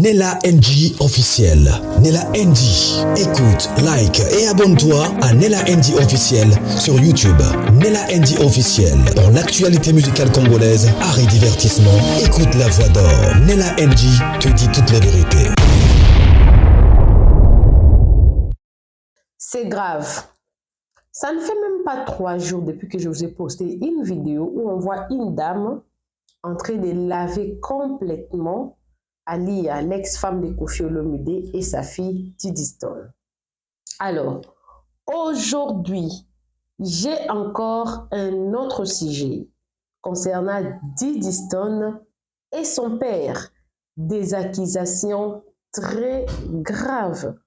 Nella NG officiel. Nella NG. Écoute, like et abonne-toi à Nella NG officiel sur YouTube. Nella NG officiel. Pour l'actualité musicale congolaise, art et divertissement, écoute la voix d'or. Nella NG te dit toute la vérité. C'est grave. Ça ne fait même pas 3 jours depuis que je vous ai posté une vidéo où on voit une dame en train de laver complètement Alia, l'ex-femme de Koffi Olomide et sa fille Didi Stone. Alors, aujourd'hui, j'ai encore un autre sujet concernant Didi Stone et son père. Des accusations très graves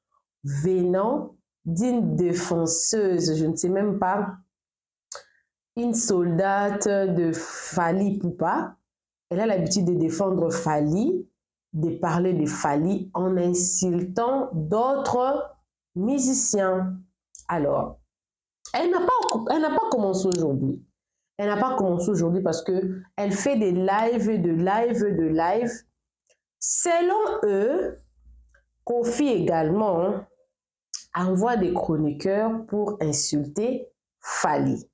venant d'une défenseuse, je ne sais même pas, une soldate de Fally Ipupa. Elle a l'habitude de défendre Fally, de parler de Fally en insultant d'autres musiciens. Alors, elle n'a pas commencé aujourd'hui. Elle n'a pas commencé aujourd'hui parce qu'elle fait des lives. Selon eux, Koffi également envoie des chroniqueurs pour insulter Fally.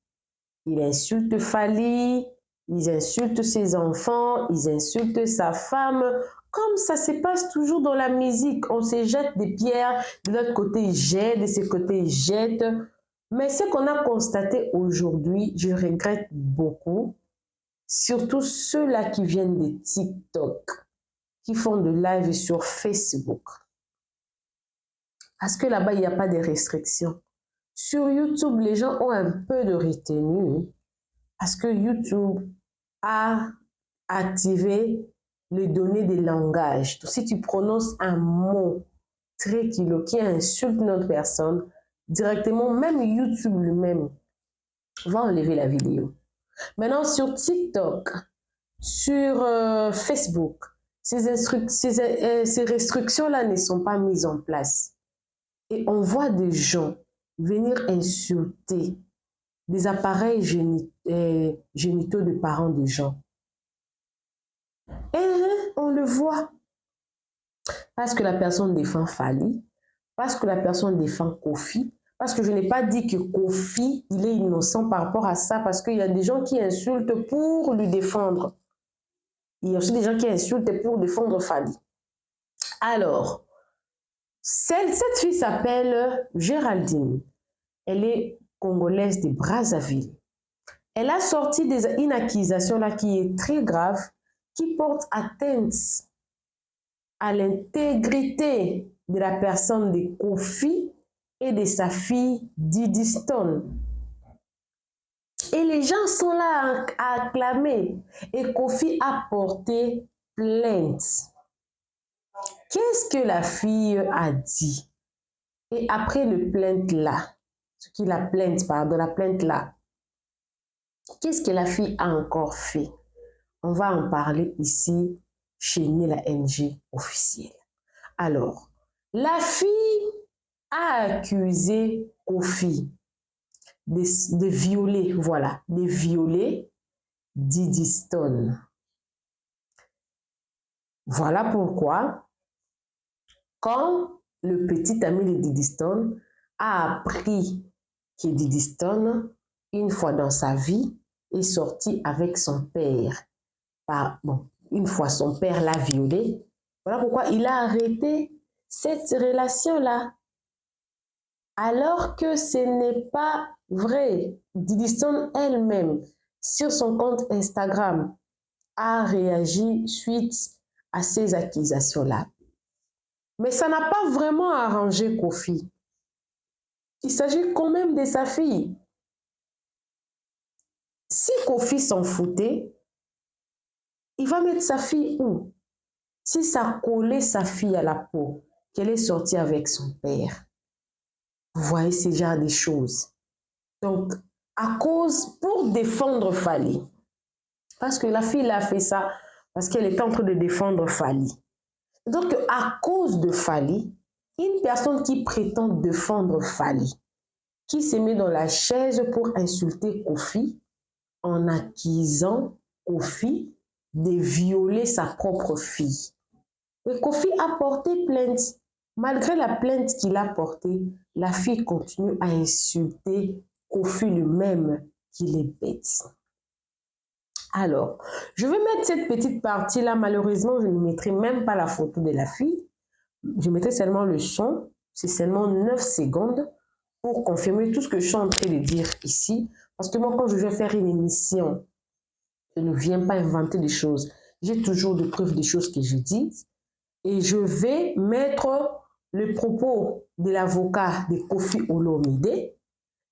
Il insulte Fally, ils insultent ses enfants, ils insultent sa femme. Comme ça se passe toujours dans la musique, on se jette des pierres, de l'autre côté ils jettent, de ce côté ils jettent. Mais ce qu'on a constaté aujourd'hui, je regrette beaucoup, surtout ceux-là qui viennent de TikTok, qui font de live sur Facebook. Parce que là-bas, il n'y a pas de restrictions. Sur YouTube, les gens ont un peu de retenue parce que YouTube a activé les données des langages. Donc, si tu prononces un mot très kilo qui insulte notre personne, directement, même YouTube lui-même va enlever la vidéo. Maintenant, sur TikTok, sur Facebook, ces restrictions-là ne sont pas mises en place. Et on voit des gens venir insulter des appareils génitaux de parents des gens. Et on le voit. Parce que la personne défend Fally, parce que la personne défend Koffi, parce que je n'ai pas dit que Koffi, il est innocent par rapport à ça, parce qu'il y a des gens qui insultent pour lui défendre. Il y a aussi des gens qui insultent pour défendre Fally. Alors, cette fille s'appelle Géraldine. Elle est congolaise de Brazzaville. Elle a sorti une accusation là qui est très grave, qui porte atteinte à l'intégrité de la personne de Koffi et de sa fille Didi Stone. Et les gens sont là à acclamer. Et Koffi a porté plainte. Qu'est-ce que la fille a dit? Et après le plainte là, la plainte là, qu'est-ce que la fille a encore fait? On va en parler ici chez Nella NG officiel. Alors, la fille a accusé Koffi de violer, voilà, de violer Didi Stone. Voilà pourquoi, quand le petit ami de Didi Stone a appris que Didi Stone, une fois dans sa vie, est sorti avec son père. Une fois son père l'a violé, voilà pourquoi il a arrêté cette relation-là. Alors que ce n'est pas vrai. Didi Stone elle-même, sur son compte Instagram, a réagi suite à ces accusations-là. Mais ça n'a pas vraiment arrangé Koffi. Il s'agit quand même de sa fille. Si Koffi s'en foutait, il va mettre sa fille où? Si ça collait sa fille à la peau, qu'elle est sortie avec son père. Vous voyez ce genre de choses. Donc, pour défendre Fally, parce que la fille a fait ça, parce qu'elle était en train de défendre Fally. Donc, à cause de Fally, une personne qui prétend défendre Fally, qui se met dans la chaise pour insulter Koffi, en accusant Koffi de violer sa propre fille. Et Kofi a porté plainte. Malgré la plainte qu'il a portée, la fille continue à insulter Kofi lui-même, qu'il est bête. Alors, je vais mettre cette petite partie-là. Malheureusement, je ne mettrai même pas la photo de la fille. Je mettrai seulement le son. C'est seulement 9 secondes pour confirmer tout ce que je suis en train de dire ici. Parce que moi, quand je vais faire une émission, je ne viens pas inventer des choses. J'ai toujours de preuves des choses que je dis. Et je vais mettre le propos de l'avocat de Kofi Olomide.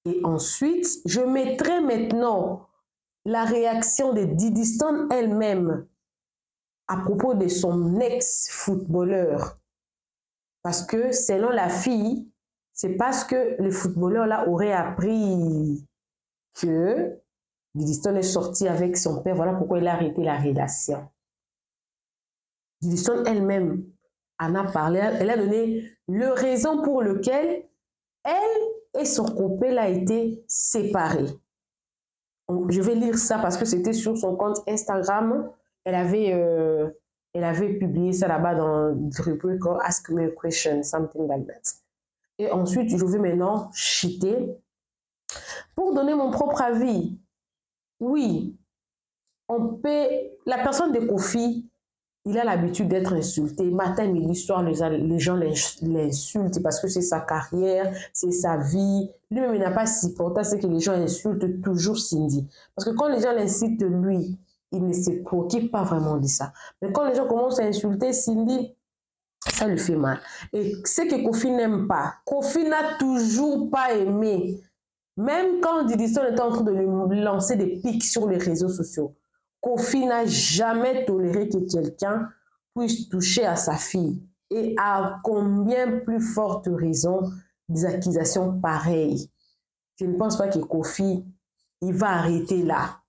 Et ensuite, je mettrai maintenant la réaction de Diddy Stone elle-même à propos de son ex-footballeur. Parce que selon la fille, c'est parce que le footballeur-là aurait appris que Diddy Stone est sorti avec son père. Voilà pourquoi il a arrêté la relation. Diddy Stone elle-même en a parlé. Elle a donné le raison pour lequel elle et son couple a été séparés. Je vais lire ça parce que c'était sur son compte Instagram. Elle avait publié ça là-bas dans le rubrique Ask Me a Question, something like that. Et ensuite, je vais maintenant cheater pour donner mon propre avis. Oui, la personne de Kofi, il a l'habitude d'être insulté. Matin, midi, soir, les gens l'insultent parce que c'est sa carrière, c'est sa vie. Lui-même, il n'a pas supporté ce que les gens insultent toujours Cindy. Parce que quand les gens l'insultent, lui, il ne se préoccupe pas vraiment de ça. Mais quand les gens commencent à insulter Cindy, ça lui fait mal. Et ce que Kofi n'aime pas, Kofi n'a toujours pas aimé. Même quand Diddy Stone était en train de lui lancer des pics sur les réseaux sociaux, Kofi n'a jamais toléré que quelqu'un puisse toucher à sa fille. Et à combien plus forte raison des accusations pareilles. Je ne pense pas que Kofi, il va arrêter là.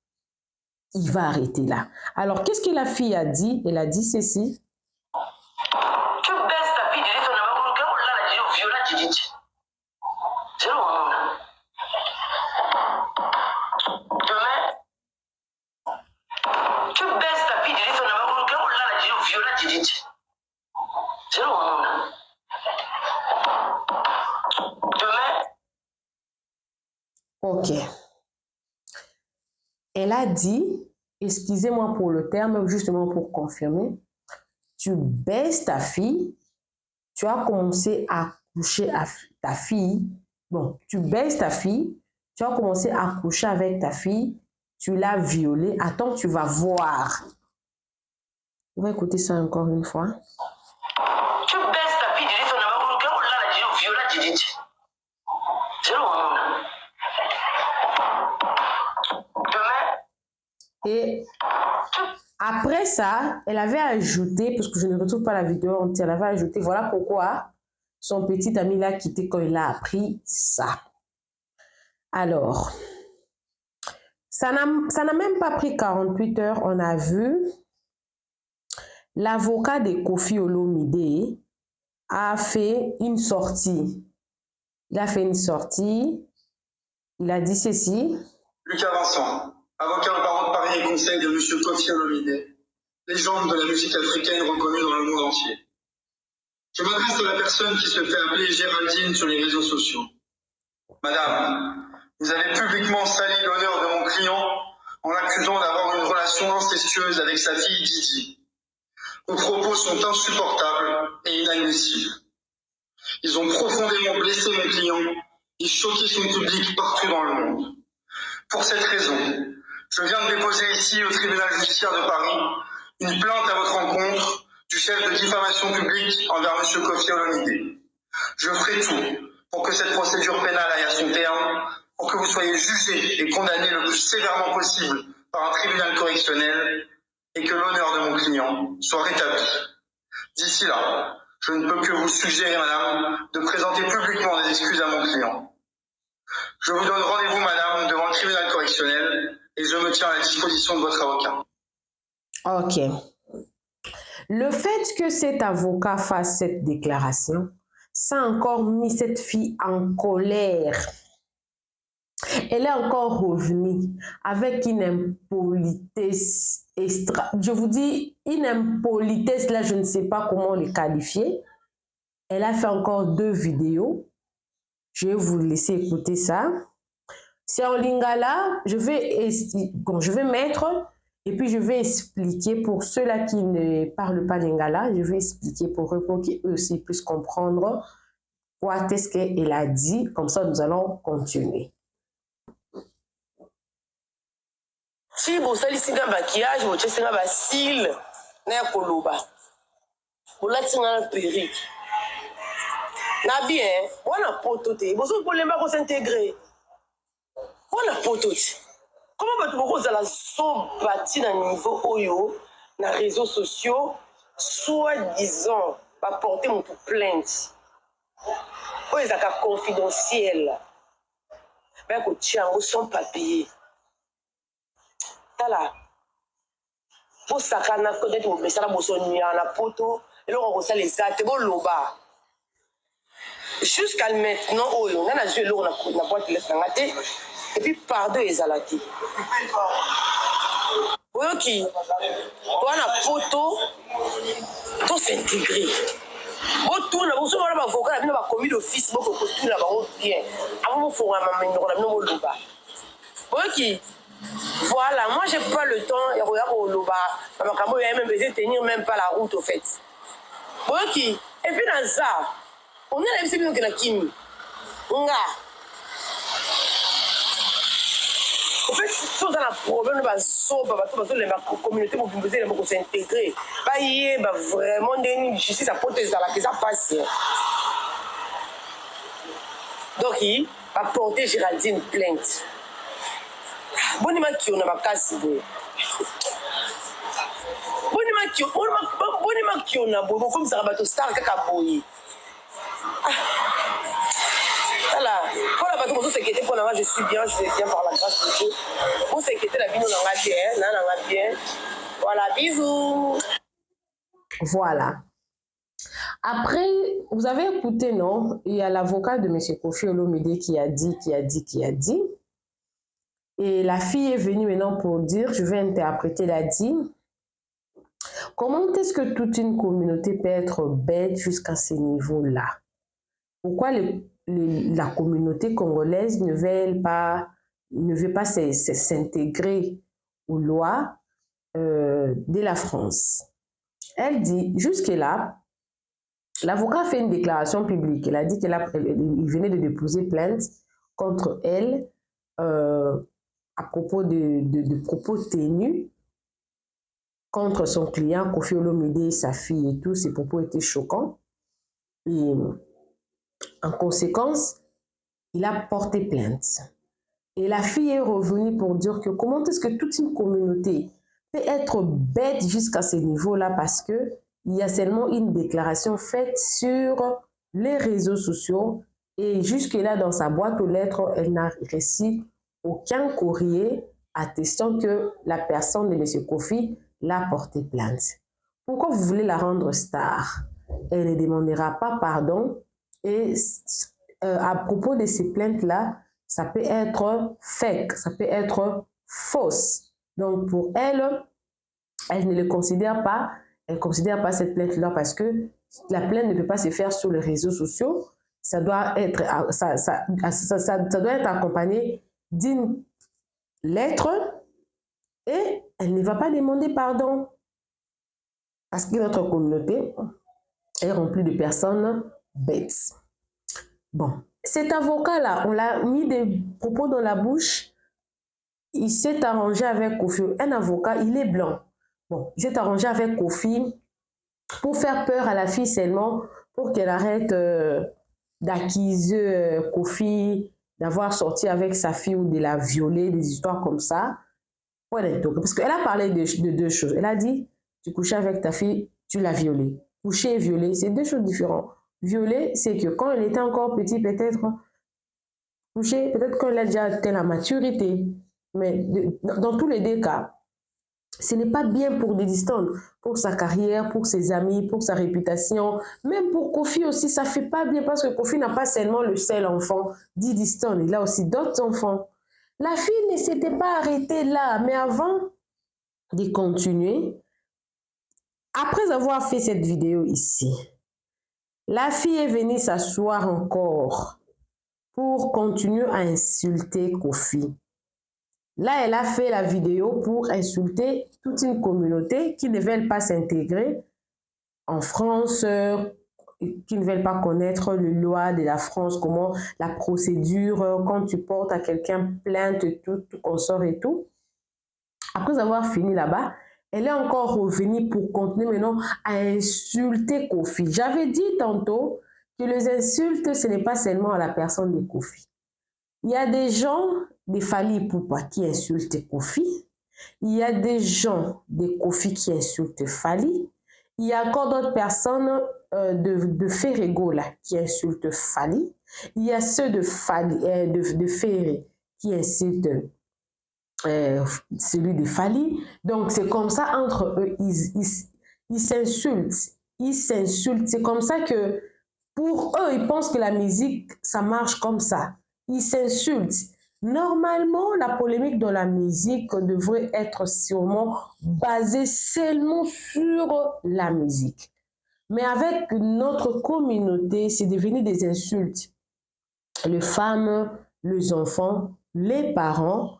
Il va arrêter là. Alors, qu'est-ce que la fille a dit? Elle a dit ceci. Tu baisses ta fille, Diddy, ton amour, quand on l'a dit, au viola, Diddy. C'est le moment. Demain, tu baisses ta fille, Diddy, ton amour, quand on l'a dit, au viola, Diddy. C'est le moment. Demain. Ok. Elle a dit, excusez-moi pour le terme, justement pour confirmer, tu baisses ta fille, tu as commencé à coucher avec ta fille, bon, tu baisses ta fille, tu as commencé à coucher avec ta fille, tu l'as violée, attends, tu vas voir. On va écouter ça encore une fois. Tu baisses ta fille, Diddy, ton amour, quand on l'a dit, au viola, Diddy. C'est le moment. Et après ça, elle avait ajouté, parce que je ne retrouve pas la vidéo entière, elle avait ajouté, voilà pourquoi son petit ami l'a quitté quand il a appris ça. Alors, ça n'a même pas pris 48 heures, on a vu l'avocat de Kofi Olomide a fait une sortie. Il a fait une sortie, il a dit ceci. Lucas Vincent, avocat au barreau de Paris et conseil de M. Kofi Olomide, légende de la musique africaine reconnue dans le monde entier. Je m'adresse à la personne qui se fait appeler Géraldine sur les réseaux sociaux. Madame, vous avez publiquement sali l'honneur de mon client en l'accusant d'avoir une relation incestueuse avec sa fille Didi. Vos propos sont insupportables et inadmissibles. Ils ont profondément blessé mon client et choqué son public partout dans le monde. Pour cette raison, je viens de déposer ici au tribunal judiciaire de Paris une plainte à votre encontre du chef de diffamation publique envers M. Kofi Olomide. Je ferai tout pour que cette procédure pénale aille à son terme, pour que vous soyez jugé et condamné le plus sévèrement possible par un tribunal correctionnel et que l'honneur de mon client soit rétabli. D'ici là, je ne peux que vous suggérer, madame, de présenter publiquement des excuses à mon client. Je vous donne rendez-vous, madame, devant le tribunal correctionnel et je me tiens à la disposition de votre avocat. Ok. Le fait que cet avocat fasse cette déclaration, ça a encore mis cette fille en colère. elle est encore revenue avec une impolitesse extra. Je vous dis, une impolitesse, là, je ne sais pas comment les qualifier. Elle a fait encore 2 vidéos. Je vais vous laisser écouter ça. C'est en lingala. Je vais mettre et puis je vais expliquer pour ceux-là qui ne parlent pas lingala. Je vais expliquer pour eux, pour qu'ils aussi puissent comprendre quoi est-ce qu'elle a dit. Comme ça, nous allons continuer. Si vous avez un maquillage, vous avez un cils, vous avez un koloba. Vous avez un perruque. Na bien, on a pototé. Vous avez s'intégrer. On a pototé. Comment vous allez se bâtir dans le niveau OYO, dans les réseaux sociaux, soi-disant, va porter mon plainte. Vous êtes confidentiel. Mais vous tiens sans papier. Tala. Vous savez que vous avez la poto, et là on les actes, vous loba. Jusqu'à maintenant, on a joué l'eau, on a boîte de et puis pardon les alati. Vous voyez qui, on a poto, tout s'intégrer. Vous tournez, vous savez, on a avocat, on a commis d'office, vous tournez là-bas bien. Avant, vous faites un maman, on a mis le loba. Vous voyez qui. Voilà, moi j'ai pas le temps, et regarde au Loba, il y a même besoin de tenir même pas la route au fait. Ok, et puis dans ça, on est là, c'est bien que la Kimi. Nga. En fait, si on a un problème, la communauté va s'intégrer. Il y a vraiment des justice à protéger que ça passe. Donc, il va porter Géraldine plainte. Bonima qui on a pas cassé. Bonima qui on a beau comme ça bateau star kakaboyi. Voilà, pour la bateau s'inquiéter pour moi je suis bien par la grâce de Dieu. Vous s'inquiéter la vie nous en bien. Voilà, bisous. Voilà. Après, vous avez écouté, non? Il y a l'avocat de M. Kofi Olomide qui a dit. Et la fille est venue maintenant pour dire, je vais interpréter, elle a dit, comment est-ce que toute une communauté peut être bête jusqu'à ce niveau-là? Pourquoi la communauté congolaise ne veut pas s'intégrer aux lois de la France? Elle dit, jusque-là, l'avocat fait une déclaration publique. Elle a dit qu'il venait de déposer plainte contre elle à propos de propos tenus contre son client Kofi Olomide, sa fille et tout. Ces propos étaient choquants. Et en conséquence, il a porté plainte. Et la fille est revenue pour dire que comment est-ce que toute une communauté peut être bête jusqu'à ce niveau-là parce qu'il y a seulement une déclaration faite sur les réseaux sociaux et jusque-là, dans sa boîte aux lettres, elle n'a reçu aucun courrier attestant que la personne de M. Kofi l'a porté plainte. Pourquoi vous voulez la rendre star? Elle ne demandera pas pardon. Et à propos de ces plaintes-là, ça peut être fake, ça peut être fausse. Donc pour elle, elle ne le considère pas, elle ne considère pas cette plainte-là parce que la plainte ne peut pas se faire sur les réseaux sociaux. Ça doit être accompagné d'une lettre et elle ne va pas demander pardon parce que notre communauté est remplie de personnes bêtes. Bon, cet avocat-là, on l'a mis des propos dans la bouche, il s'est arrangé avec Kofi, un avocat, il est blanc. Bon, il s'est arrangé avec Kofi pour faire peur à la fille seulement, pour qu'elle arrête d'accuser Kofi d'avoir sorti avec sa fille ou de la violer, des histoires comme ça. Parce qu'elle a parlé de 2 choses. Elle a dit, tu couchais avec ta fille, tu l'as violée. Coucher et violer, c'est 2 choses différentes. Violer, c'est que quand elle était encore petite, peut-être, coucher, peut-être qu'elle a déjà atteint la maturité. Mais dans tous les 2 cas, ce n'est pas bien pour des distances, pour sa carrière, pour ses amis, pour sa réputation. Même pour Kofi aussi, ça ne fait pas bien parce que Kofi n'a pas seulement le seul enfant dit distant. Il a aussi d'autres enfants. La fille ne s'était pas arrêtée là, mais avant de continuer, après avoir fait cette vidéo ici, la fille est venue s'asseoir encore pour continuer à insulter Kofi. Là, elle a fait la vidéo pour insulter toute une communauté qui ne veulent pas s'intégrer en France, qui ne veulent pas connaître les lois de la France, comment la procédure, quand tu portes à quelqu'un plainte, tout consort et tout. Après avoir fini là-bas, elle est encore revenue pour continuer maintenant à insulter Kofi. J'avais dit tantôt que les insultes, ce n'est pas seulement à la personne de Kofi. Il y a des gens, des Fally Ipupa qui insultent Kofi. Il y a des gens de Kofi qui insultent Fally. Il y a encore d'autres personnes de Ferrego là, qui insultent Fally. Il y a ceux de Ferré qui insultent celui de Fally. Donc c'est comme ça entre eux, ils s'insultent. Ils s'insultent. C'est comme ça que pour eux, ils pensent que la musique, ça marche comme ça. Ils s'insultent. Normalement, la polémique dans la musique devrait être sûrement basée seulement sur la musique. Mais avec notre communauté, c'est devenu des insultes. Les femmes, les enfants, les parents.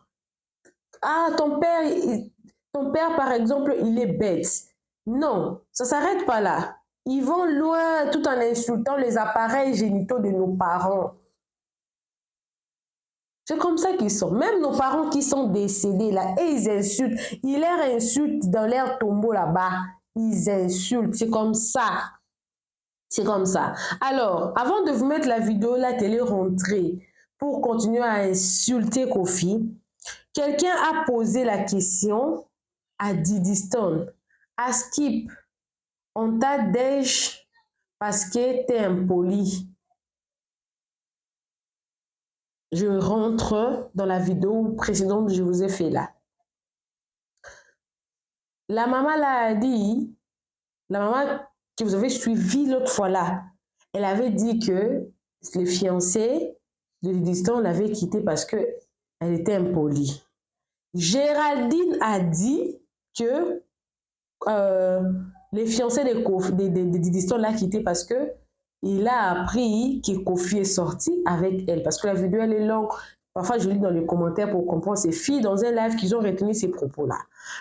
Ah, ton père, par exemple, il est bête. Non, ça ne s'arrête pas là. Ils vont loin tout en insultant les appareils génitaux de nos parents. C'est comme ça qu'ils sont. Même nos parents qui sont décédés là, et ils insultent. Ils leur insultent dans leur tombeau là-bas. Ils insultent. C'est comme ça. C'est comme ça. Alors, avant de vous mettre la vidéo, la télé rentrée, pour continuer à insulter Kofi, quelqu'un a posé la question à Diddy Stone. À Skip, on t'a dèche parce que t'es impoli. Je rentre dans la vidéo précédente que je vous ai fait là. La maman là a dit, la maman que vous avez suivi l'autre fois là, elle avait dit que le fiancé de Diddy Stone l'avait quitté parce qu'elle était impolie. Géraldine a dit que les fiancés de Diddy Stone l'a quitté parce que il a appris que Kofi est sorti avec elle. Parce que la vidéo, elle est longue. Parfois, je lis dans les commentaires pour comprendre ces filles dans un live qu'ils ont retenu ces propos-là.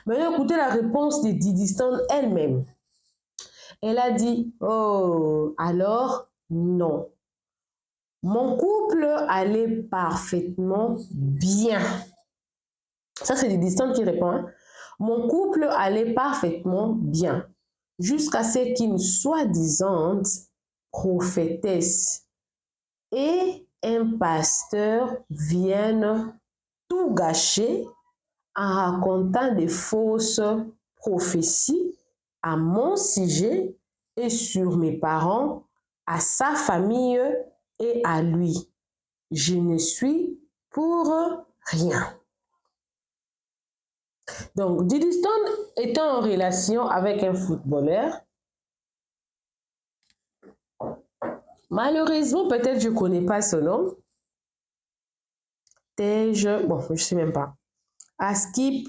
Maintenant, écoutez la réponse de Diddy Stone elle-même. Elle a dit, oh, alors, non. Mon couple allait parfaitement bien. Ça, c'est Diddy Stone qui répond. Hein? Mon couple allait parfaitement bien. Jusqu'à ce qu'une soi-disant prophétesse et un pasteur viennent tout gâcher en racontant des fausses prophéties à mon sujet et sur mes parents, à sa famille et à lui. Je ne suis pour rien. Donc, Diddy Stone était en relation avec un footballeur. Malheureusement, peut-être je ne connais pas son nom. Bon, je ne sais même pas. À Skip,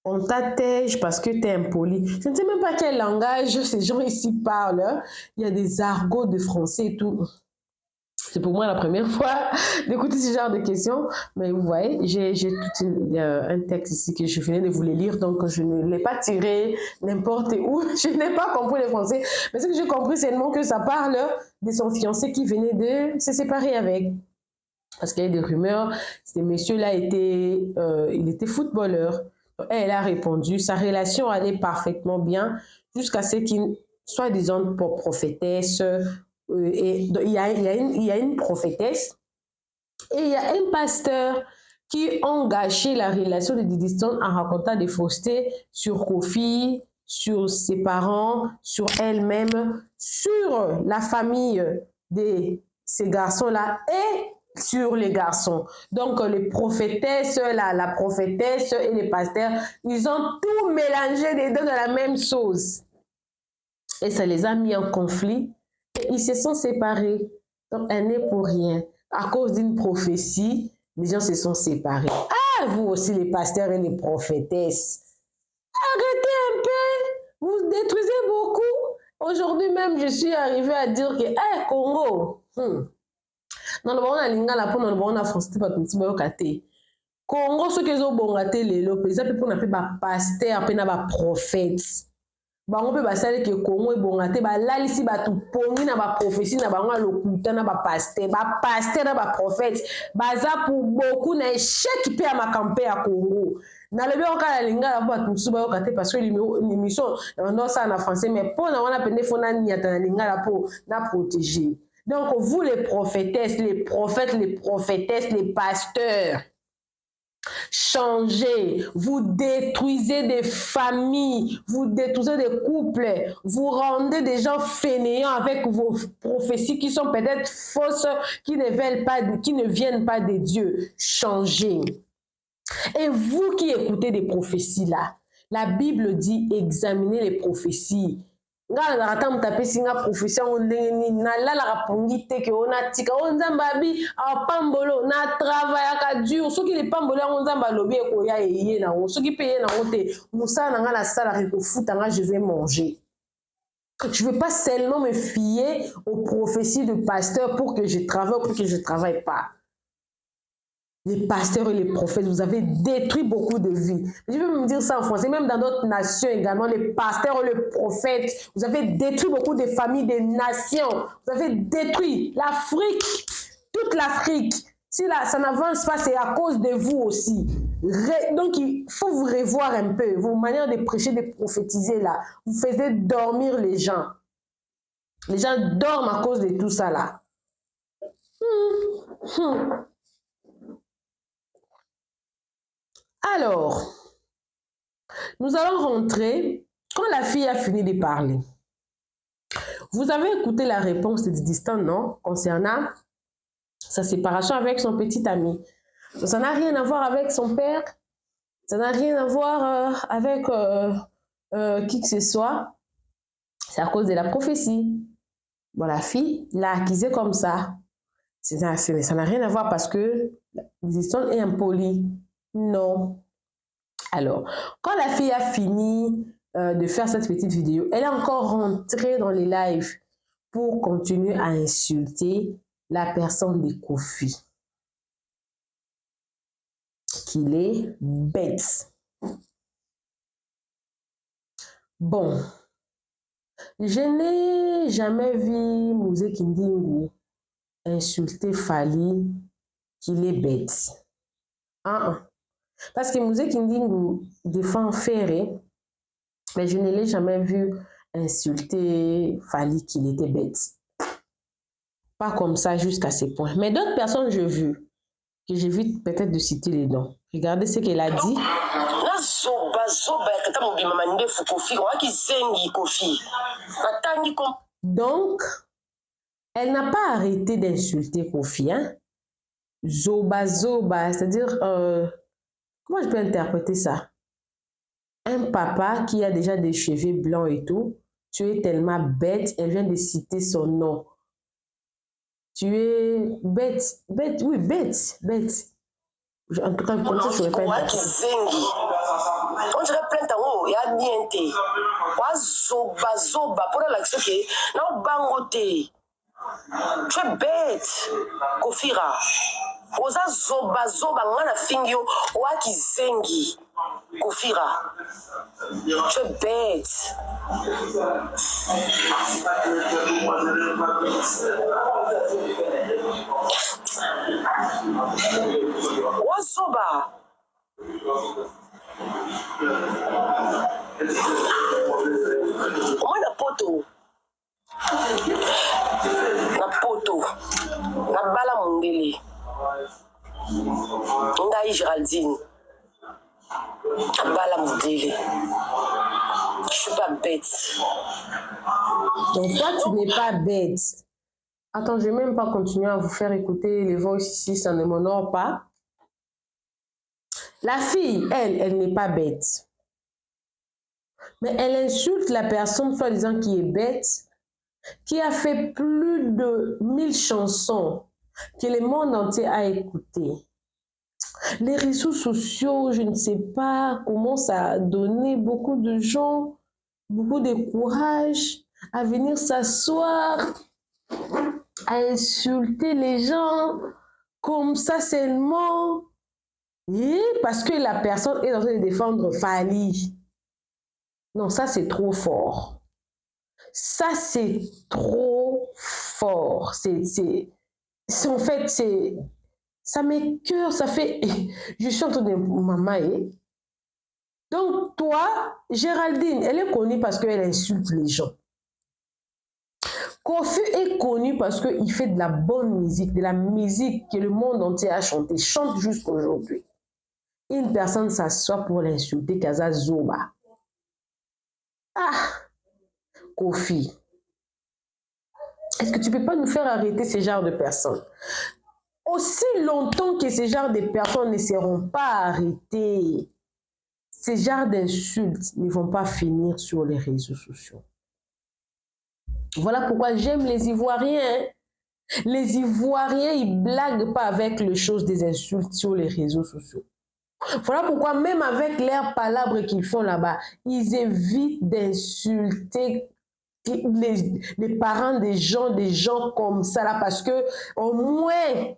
on t'attège parce que tu es impoli. Je ne sais même pas quel langage ces gens ici parlent. Il y a des argots de français et tout. C'est pour moi la première fois d'écouter ce genre de questions. Mais vous voyez, j'ai tout un texte ici que je venais de vous les lire. Donc, je ne l'ai pas tiré n'importe où. Je n'ai pas compris le français. Mais ce que j'ai compris, c'est que ça parle de son fiancé qui venait de se séparer avec. Parce qu'il y a des rumeurs. Ce monsieur-là il était footballeur. Elle a répondu. Sa relation allait parfaitement bien jusqu'à ce qu'il soit, disons, prophétesse. Et il y a une prophétesse et il y a un pasteur qui ont gâché la relation de Diddy Stone en racontant des faussetés sur Kofi, sur ses parents, sur elle-même, sur la famille de ces garçons-là et sur les garçons. Donc les prophétesses, la prophétesse et les pasteurs, ils ont tout mélangé les deux dans la même sauce. Et ça les a mis en conflit. Et ils se sont séparés. Donc, elle n'est pour rien. À cause d'une prophétie les gens se sont séparés. Ah, vous aussi, les pasteurs et les prophétesses. Arrêtez un peu, vous détruisez beaucoup. Aujourd'hui même, je suis arrivée à dire que, hey, Congo, non, on a lingala pour on a français pas tout petit Congo, ce qu'ils ont bon raté les lopes, ils appellent pour n'appeler pas pasteur, appelé pas prophète. Bango pe basali que Congo est bon raté, ba là ici ba tout pongi na ba prophétie na bango lokuta na ba pasteur na ba prophète, baza pour beaucoup na échec pe à ma campé à Congo. Na le bien ka la lingala pour tout suba yo kate parce que l'émission non ça en français mais pour na wana pende fona nyata na lingala pour na protéger. Donc vous les prophétesses, les prophètes, les prophétesses, les pasteurs, changez, vous détruisez des familles, vous détruisez des couples, vous rendez des gens fainéants avec vos prophéties qui sont peut-être fausses, qui ne viennent pas de Dieu. Changez. Et vous qui écoutez des prophéties là, la Bible dit examinez les prophéties. Nga na rata mutapesi nga prophétie on ndenge na la rapongi te ke ona tika on nzamba bi a pambolo na travail ka dur soki le pambolo on nzamba lobi ko ya yeye na o soki paye na ote musa na nga na sala ko futa nga je vais manger. Je ne veux pas seulement me fier aux prophéties de pasteurs pour que je travaille ou pour que je ne travaille pas. Les pasteurs et les prophètes, vous avez détruit beaucoup de vies. Je vais me dire ça en français, même dans d'autres nations également, les pasteurs et les prophètes, vous avez détruit beaucoup de familles, des nations. Vous avez détruit l'Afrique, toute l'Afrique. Si là, ça n'avance pas, c'est à cause de vous aussi. Donc, il faut vous revoir un peu. Vos manières de prêcher, de prophétiser là, vous faisiez dormir les gens. Les gens dorment à cause de tout ça là. Alors, nous allons rentrer quand la fille a fini de parler. Vous avez écouté la réponse du distant, non? Concernant sa séparation avec son petit ami. Ça n'a rien à voir avec son père. Ça n'a rien à voir avec qui que ce soit. C'est à cause de la prophétie. Bon, la fille l'a accusé comme ça. Ça n'a rien à voir parce que l'existence est impolie. Non. Alors, quand la fille a fini de faire cette petite vidéo, elle est encore rentrée dans les lives pour continuer à insulter la personne de Kofi. Qu'il est bête. Bon, je n'ai jamais vu Mouze Kindingu insulter Fally qu'il est bête. Parce que Mouze Kindingu défend Ferré, mais je ne l'ai jamais vu insulter Fally qu'il était bête. Pas comme ça jusqu'à ce point. Mais d'autres personnes, j'ai vu, que j'évite peut-être de citer les noms. Regardez ce qu'elle a dit. Donc, elle n'a pas arrêté d'insulter Kofi. Hein? Zoba, c'est-à-dire, comment je peux interpréter ça? Un papa qui a déjà des cheveux blancs et tout, tu es tellement bête, elle vient de citer son nom. Tu es bête, oui, bête. En tout cas, comme ça, je ne vais pas on dirait plein temps, il y a bien été. Zoba, pour l'action qui est, non, bangoté. Tu es bête, Kofira. Oza zoba, ngana fingio, waki zengi, Kofira. Tu es bête. Wazoba. Comment na poto na bala mongeli ngai Géraldine na bala mongeli. Je suis pas bête. Donc toi tu n'es pas bête. Attends, je vais même pas continuer à vous faire écouter les voix ici, ça ne m'honore pas. La fille, elle n'est pas bête. Mais elle insulte la personne soi-disant qui est bête, qui a fait plus de 1000 chansons que le monde entier a écoutées. Les réseaux sociaux, je ne sais pas comment ça a donné beaucoup de gens, beaucoup de courage à venir s'asseoir, à insulter les gens comme ça seulement. Et parce que la personne est en train de défendre Fali. Non, ça c'est trop fort. Ça c'est trop fort. En fait, ça m'écoeure, ça fait... Je suis en train de m'amailler. Donc toi, Géraldine, elle est connue parce qu'elle insulte les gens. Kofi est connu parce qu'il fait de la bonne musique, de la musique que le monde entier a chanté, chante jusqu'à aujourd'hui. Une personne s'assoit pour l'insulter, Kaza Zoba. Ah, Kofi, est-ce que tu ne peux pas nous faire arrêter ce genre de personnes? Aussi longtemps que ce genre de personnes ne seront pas arrêtées, ce genre d'insultes ne vont pas finir sur les réseaux sociaux. Voilà pourquoi j'aime les Ivoiriens. Les Ivoiriens, ils ne blaguent pas avec les choses des insultes sur les réseaux sociaux. Voilà pourquoi même avec leurs palabres qu'ils font là-bas, ils évitent d'insulter les parents des gens comme ça là, parce que au moins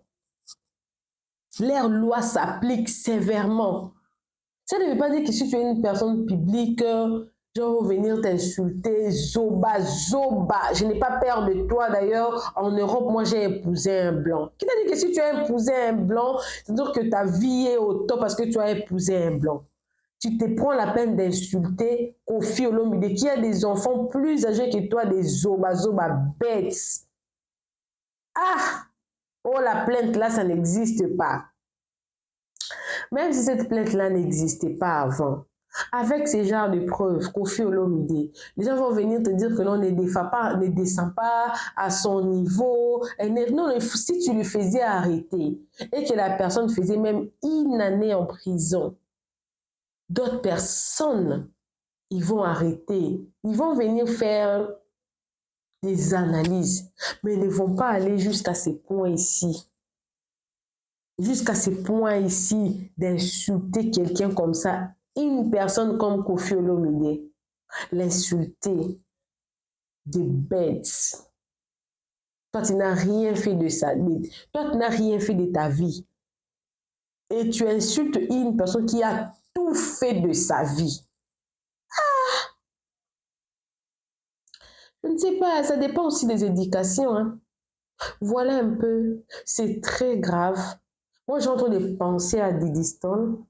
leur loi s'applique sévèrement. Ça ne veut pas dire que si tu es une personne publique, gens vont venir t'insulter, Zoba, Zoba. Je n'ai pas peur de toi d'ailleurs. En Europe, moi j'ai épousé un blanc. Qui t'a dit que si tu as épousé un blanc, c'est-à-dire que ta vie est au top parce que tu as épousé un blanc. Tu te prends la peine d'insulter Kofi Olomide, qui a des enfants plus âgés que toi, des Zoba, Zoba bêtes. Ah! Oh, la plainte là, ça n'existe pas. Même si cette plainte-là n'existait pas avant, avec ces genres de preuves, Kofi Olomide, les gens vont venir te dire que l'on ne descend pas à son niveau. Non, si tu le faisais arrêter et que la personne faisait même une année en prison, d'autres personnes, ils vont arrêter. Ils vont venir faire des analyses, mais ils ne vont pas aller jusqu'à ces points ici. Jusqu'à ce point ici d'insulter quelqu'un comme ça, une personne comme Kofi Olomide, l'insulter, des bêtes. Toi, tu n'as rien fait de ça. Toi, tu n'as rien fait de ta vie. Et tu insultes une personne qui a tout fait de sa vie. Ah! Je ne sais pas, ça dépend aussi des éducations. Hein. Voilà un peu, c'est très grave. Moi, j'ai en train de penser à Didi Stone.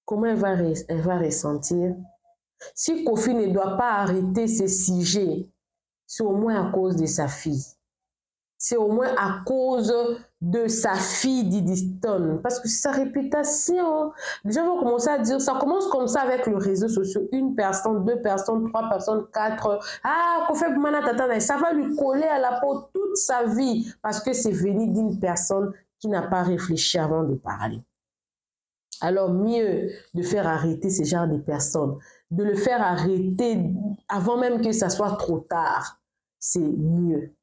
Comment elle va ressentir? Si Kofi ne doit pas arrêter ces sujets, c'est au moins à cause de sa fille. C'est au moins à cause de sa fille Didi Stone. Parce que c'est sa réputation. Les gens vont commencer à dire, ça commence comme ça avec les réseaux sociaux. Une personne, deux personnes, trois personnes, quatre. Ah, Kofi Manatata, ça va lui coller à la peau toute sa vie. Parce que c'est venu d'une personne qui n'a pas réfléchi avant de parler. Alors mieux de faire arrêter ce genre de personnes, de le faire arrêter avant même que ça soit trop tard, c'est mieux.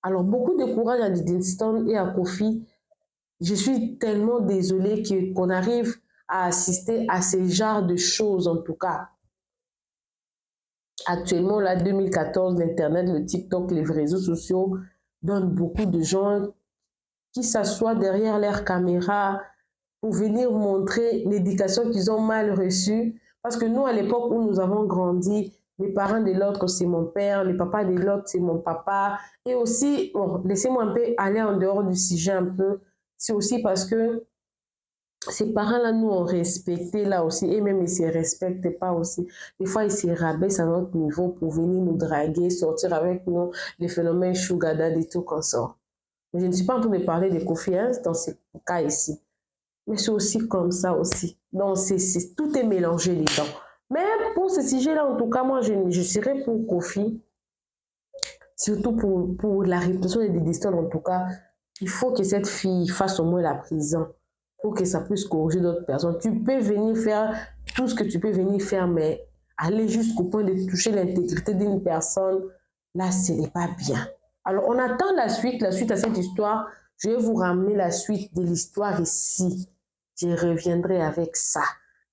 Alors beaucoup de courage à Didi Stone et à Kofi. Je suis tellement désolée qu'on arrive à assister à ce genre de choses en tout cas. Actuellement, là, 2014, l'Internet, le TikTok, les réseaux sociaux donnent beaucoup de gens qui s'assoient derrière leur caméra pour venir montrer l'éducation qu'ils ont mal reçue. Parce que nous, à l'époque où nous avons grandi, les parents de l'autre, c'est mon père, les papas de l'autre, c'est mon papa. Et aussi, bon, laissez-moi un peu aller en dehors du sujet un peu. C'est aussi parce que ces parents-là nous ont respecté là aussi. Et même, ils ne se respectent pas aussi. Des fois, ils se rabaissent à notre niveau pour venir nous draguer, sortir avec nous, les phénomènes sugar daddy et tout qu'on sort. Mais je ne suis pas en train de parler de confiance dans ce cas ici. Mais c'est aussi comme ça aussi. Donc, tout est mélangé dedans. Mais pour ce sujet-là, en tout cas, moi, je serais pour Kofi. Surtout pour la réputation de Didi Stone, en tout cas. Il faut que cette fille fasse au moins la prison pour que ça puisse corriger d'autres personnes. Tu peux venir faire tout ce que tu peux venir faire, mais aller jusqu'au point de toucher l'intégrité d'une personne, là, ce n'est pas bien. Alors, on attend la suite à cette histoire Je vais vous ramener la suite de l'histoire ici. Je reviendrai avec ça.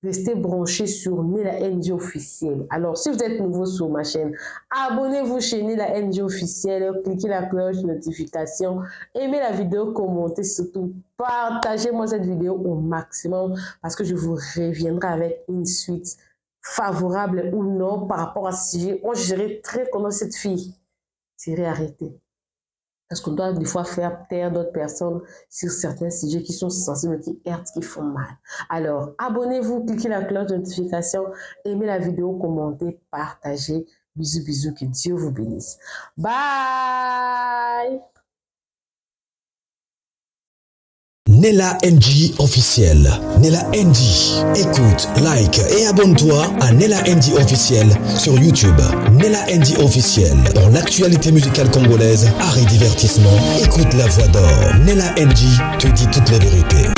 Restez branchés sur Nella NG officiel. Alors, si vous êtes nouveau sur ma chaîne, abonnez-vous chez Nella NG officiel, cliquez la cloche de notification, aimez la vidéo, commentez, surtout partagez-moi cette vidéo au maximum parce que je vous reviendrai avec une suite favorable ou non par rapport à ce sujet. Moi, je serais très content de cette fille. Serait arrêtée. Parce qu'on doit des fois faire taire d'autres personnes sur certains sujets qui sont sensibles, qui heurtent, qui font mal. Alors, abonnez-vous, cliquez la cloche de notification, aimez la vidéo, commentez, partagez. Bisous, bisous, que Dieu vous bénisse. Bye! Nella NG officiel. Nella NG. Écoute, like et abonne-toi à Nella NG officiel sur YouTube. Nella NG officiel. Pour l'actualité musicale congolaise, art et divertissement, écoute la voix d'or. Nella NG te dit toutes les vérités.